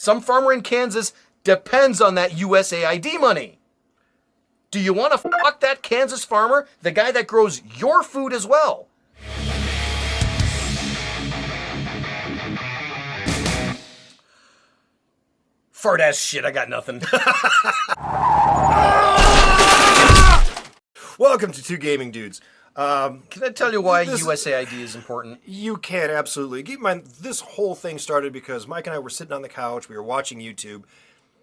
Some farmer in Kansas depends on that USAID money. Do you want to fuck that Kansas farmer, the guy that grows your food as well? Fart ass shit, I got nothing. Welcome to Two Gaming Dudes. Can I tell you why USAID is important? You can, absolutely. Keep in mind, this whole thing started because Mike and I were sitting on the couch, we were watching YouTube.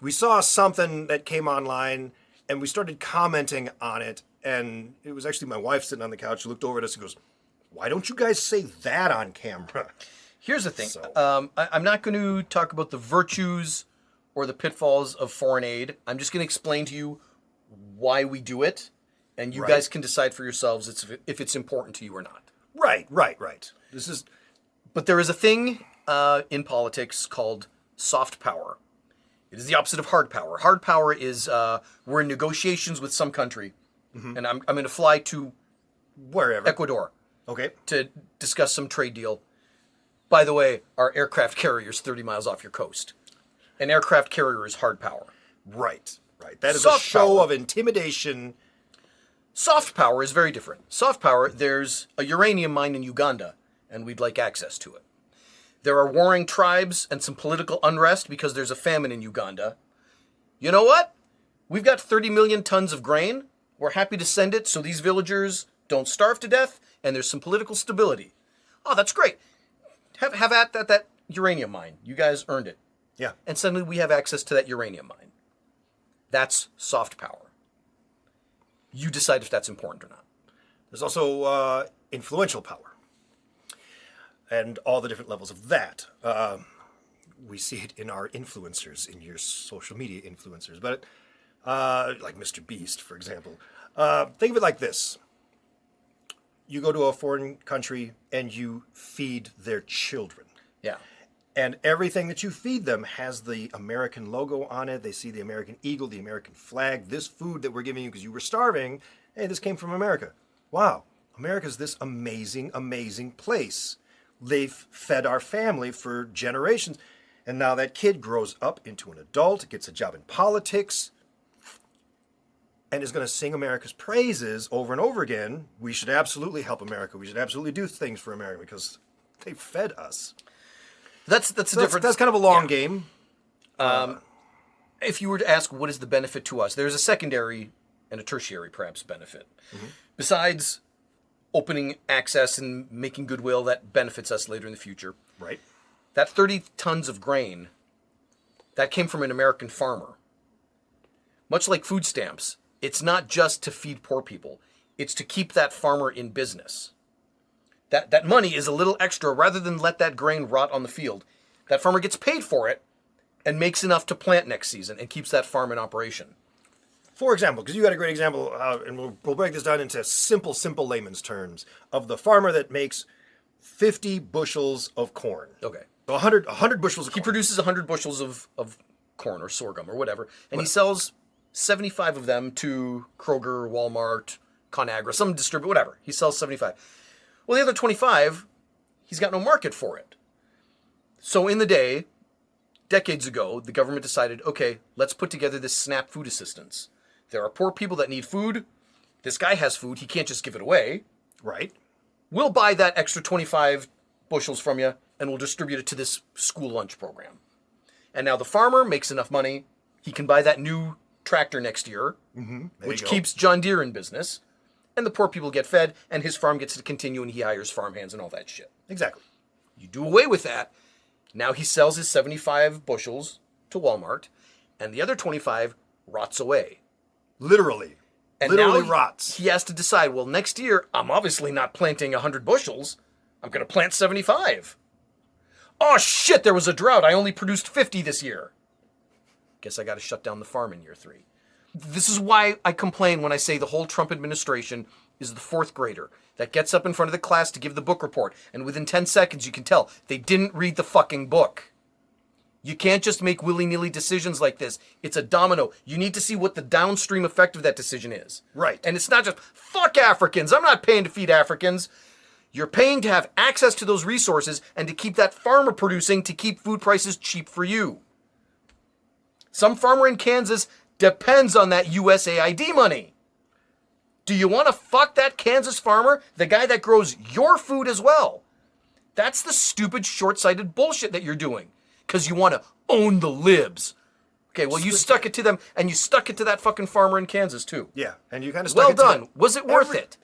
We saw something that came online, and we started commenting on it, and it was actually my wife sitting on the couch. She looked over at us and goes, "Why don't you guys say that on camera?" Here's the thing. I'm not going to talk about the virtues or the pitfalls of foreign aid. I'm just going to explain to you why we do it, and you guys can decide for yourselves if it's important to you or not. Right. But there is a thing in politics called soft power. It is the opposite of hard power. Hard power is we're in negotiations with some country, and I'm going to fly to wherever, Ecuador, okay, to discuss some trade deal. By the way, our aircraft carrier is 30 miles off your coast. An aircraft carrier is hard power. Right. That is Soft a show power of intimidation. Soft power is very different. Soft power, there's a uranium mine in Uganda, and we'd like access to it. There are warring tribes and some political unrest because there's a famine in Uganda. You know what? We've got 30 million tons of grain. We're happy to send it so these villagers don't starve to death, and there's some political stability. Oh, that's great. Have at that uranium mine. You guys earned it. Yeah. And suddenly we have access to that uranium mine. That's soft power. You decide if that's important or not. There's also influential power. And all the different levels of that. We see it in our influencers, in your social media influencers. But like Mr. Beast, for example. Think of it like this. You go to a foreign country and you feed their children. Yeah. And everything that you feed them has the American logo on it. They see the American eagle, the American flag. This food that we're giving you because you were starving, hey, this came from America. Wow, America's this amazing, amazing place. They've fed our family for generations. And now that kid grows up into an adult, gets a job in politics, and is going to sing America's praises over and over again. We should absolutely help America. We should absolutely do things for America because they fed us. That's a different. That's kind of a long game. If you were to ask what is the benefit to us, there's a secondary and a tertiary, perhaps, benefit. Mm-hmm. Besides opening access and making goodwill that benefits us later in the future. Right. That 30 tons of grain, that came from an American farmer. Much like food stamps, it's not just to feed poor people. It's to keep that farmer in business. That money is a little extra rather than let that grain rot on the field. That farmer gets paid for it and makes enough to plant next season and keeps that farm in operation. For example, because you got a great example, and we'll break this down into simple layman's terms, of the farmer that makes 50 bushels of corn. Okay. So 100 bushels of corn. He produces 100 bushels of corn or sorghum or whatever, and he sells 75 of them to Kroger, Walmart, ConAgra, some distributor, whatever. He sells 75. Well, the other 25, he's got no market for it. So in the day, decades ago, the government decided, okay, let's put together this SNAP food assistance. There are poor people that need food. This guy has food. He can't just give it away. Right. We'll buy that extra 25 bushels from you, and we'll distribute it to this school lunch program. And now the farmer makes enough money. He can buy that new tractor next year, which keeps John Deere in business. And the poor people get fed, and his farm gets to continue, and he hires farmhands and all that shit. Exactly. You do away with that. Now he sells his 75 bushels to Walmart, and the other 25 rots away. Literally. And literally now rots. He has to decide, well, next year, I'm obviously not planting 100 bushels. I'm going to plant 75. Oh, shit, there was a drought. I only produced 50 this year. Guess I got to shut down the farm in year 3. This is why I complain when I say the whole Trump administration is the fourth grader that gets up in front of the class to give the book report, and within 10 seconds you can tell they didn't read the fucking book. You can't just make willy-nilly decisions like this. It's a domino. You need to see what the downstream effect of that decision is. Right. And it's not just, fuck Africans. I'm not paying to feed Africans. You're paying to have access to those resources and to keep that farmer producing to keep food prices cheap for you. Some farmer in Kansas depends on that USAID money. Do you want to fuck that Kansas farmer, the guy that grows your food as well? That's the stupid, short-sighted bullshit that you're doing. Because you want to own the libs. Okay, well, you stuck it to them, and you stuck it to that fucking farmer in Kansas, too. Yeah, and you kind of stuck it Well to done. Was it worth it?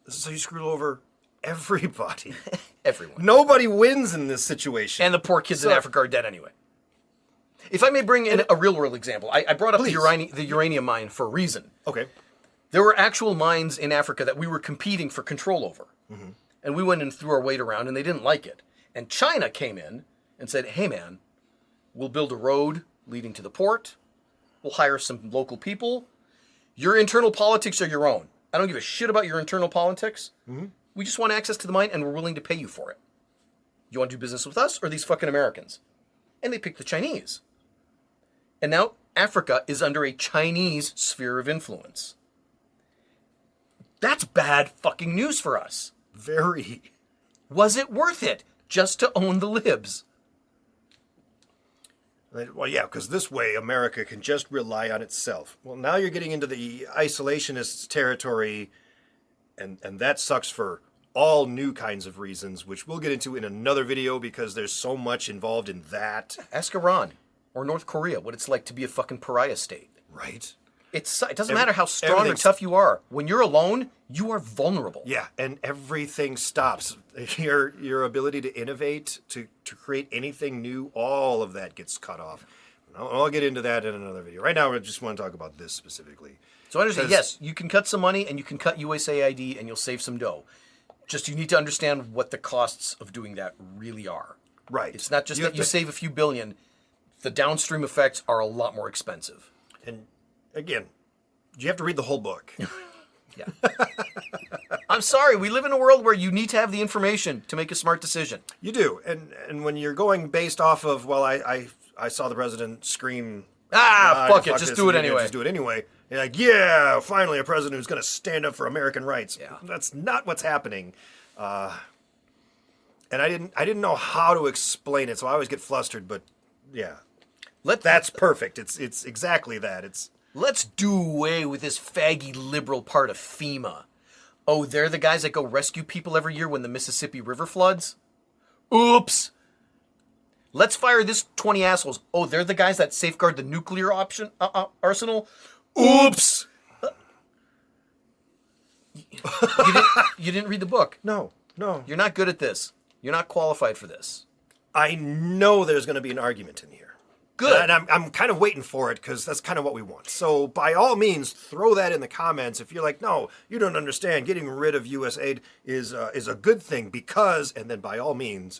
So you screwed over everybody. Everyone. Nobody wins in this situation. And the poor kids in Africa are dead anyway. If I may bring in a real-world example, I brought up the uranium mine for a reason. Okay. There were actual mines in Africa that we were competing for control over. Mm-hmm. And we went and threw our weight around, and they didn't like it. And China came in and said, hey, man, we'll build a road leading to the port. We'll hire some local people. Your internal politics are your own. I don't give a shit about your internal politics. Mm-hmm. We just want access to the mine, and we're willing to pay you for it. You want to do business with us or these fucking Americans? And they picked the Chinese. And now Africa is under a Chinese sphere of influence. That's bad fucking news for us. Very. Was it worth it just to own the libs? Well, yeah, because this way America can just rely on itself. Well, now you're getting into the isolationist territory, and that sucks for all new kinds of reasons, which we'll get into in another video because there's so much involved in that. Ask Iran or North Korea what it's like to be a fucking pariah state. Right. It doesn't matter how strong or tough you are. When you're alone, you are vulnerable. Yeah, and everything stops. Your ability to innovate, to create anything new, all of that gets cut off. I'll get into that in another video. Right now, I just want to talk about this specifically. So I understand, yes, you can cut some money and you can cut USAID and you'll save some dough. Just you need to understand what the costs of doing that really are. Right. It's not just that you save a few billion. The downstream effects are a lot more expensive. And again, you have to read the whole book. Yeah. I'm sorry, we live in a world where you need to have the information to make a smart decision. You do. And when you're going based off of, well, I saw the president scream, fuck it, just do it anyway. Just do it anyway. You're like, yeah, finally a president who's going to stand up for American rights. Yeah. That's not what's happening. And I didn't know how to explain it, so I always get flustered, but yeah. That's perfect. It's exactly that. Let's do away with this faggy liberal part of FEMA. Oh, they're the guys that go rescue people every year when the Mississippi River floods? Oops. Let's fire this 20 assholes. Oh, they're the guys that safeguard the nuclear arsenal? Oops. You didn't read the book. No. You're not good at this. You're not qualified for this. I know there's going to be an argument in here. Good. And I'm kind of waiting for it because that's kind of what we want. So by all means, throw that in the comments if you're like, no, you don't understand. Getting rid of USAID is a good thing because, and then by all means,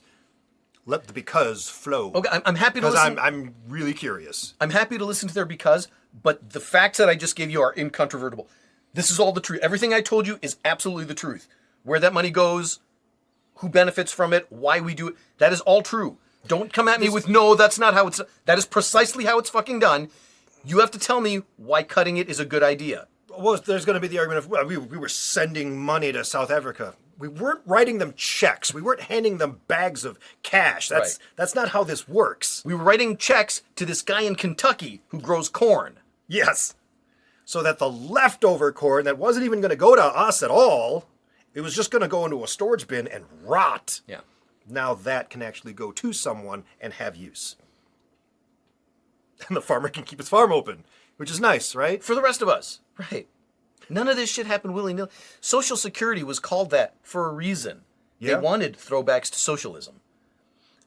let the because flow. Okay, I'm happy to listen. Because I'm really curious. I'm happy to listen to their because, but the facts that I just gave you are incontrovertible. This is all the truth. Everything I told you is absolutely the truth. Where that money goes, who benefits from it, why we do it, that is all true. Don't come at me with, no, that's not how it's... That is precisely how it's fucking done. You have to tell me why cutting it is a good idea. Well, there's going to be the argument of, well, we were sending money to South Africa. We weren't writing them checks. We weren't handing them bags of cash. That's not how this works. We were writing checks to this guy in Kentucky who grows corn. Yes. So that the leftover corn that wasn't even going to go to us at all, it was just going to go into a storage bin and rot. Yeah. Now that can actually go to someone and have use. And the farmer can keep his farm open, which is nice, right? For the rest of us. Right. None of this shit happened willy-nilly. Social Security was called that for a reason. Yeah. They wanted throwbacks to socialism.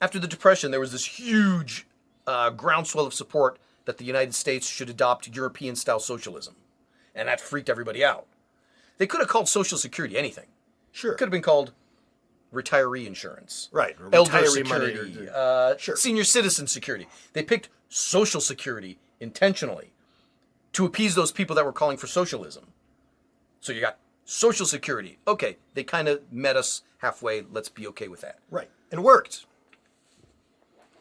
After the Depression, there was this huge groundswell of support that the United States should adopt European-style socialism. And that freaked everybody out. They could have called Social Security anything. Sure. It could have been called retiree insurance. Right. Elder Retiree security. money. Sure. Senior citizen security. They picked Social Security intentionally to appease those people that were calling for socialism. So you got Social Security. Okay, they kind of met us halfway. Let's be okay with that. Right. And it worked.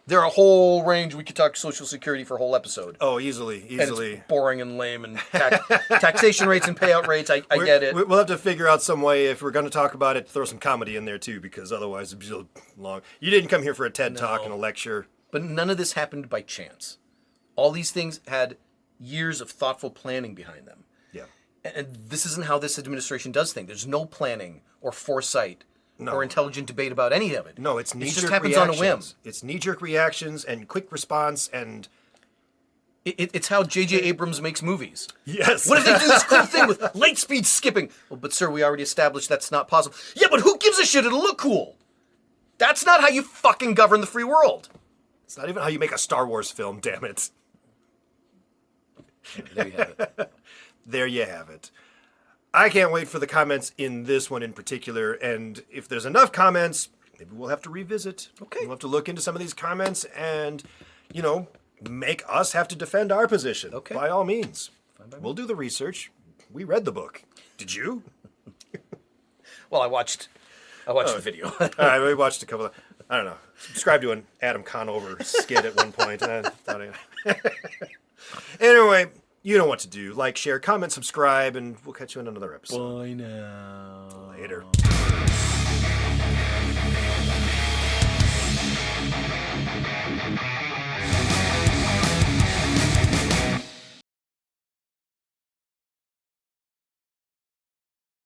There are a whole range. We could talk Social Security for a whole episode. Oh, easily. And it's boring and lame and taxation rates and payout rates. I get it. We'll have to figure out some way, if we're going to talk about it, throw some comedy in there too, because otherwise it'd be so long. You didn't come here for a TED Talk and a lecture. But none of this happened by chance. All these things had years of thoughtful planning behind them. Yeah. And this isn't how this administration does things. There's no planning or foresight or intelligent debate about any of it. No, it's knee-jerk just happens on a whim. It's knee-jerk reactions and quick response and... It's how J.J. Abrams makes movies. Yes. What if they do this cool thing with light speed skipping? Well, but sir, we already established that's not possible. Yeah, but who gives a shit? It'll look cool. That's not how you fucking govern the free world. It's not even how you make a Star Wars film, damn it. There you have it. There you have it. I can't wait for the comments in this one in particular, and if there's enough comments, maybe we'll have to revisit. Okay. We'll have to look into some of these comments and, make us have to defend our position. Okay. By all means. Fine by me. We'll do the research. We read the book. Did you? Well, I watched the video. All right, we watched a couple of... I don't know. Subscribed to an Adam Conover skit at one point. And I thought Anyway, you know what to do. Like, share, comment, subscribe, and we'll catch you in another episode. Bye now. Later.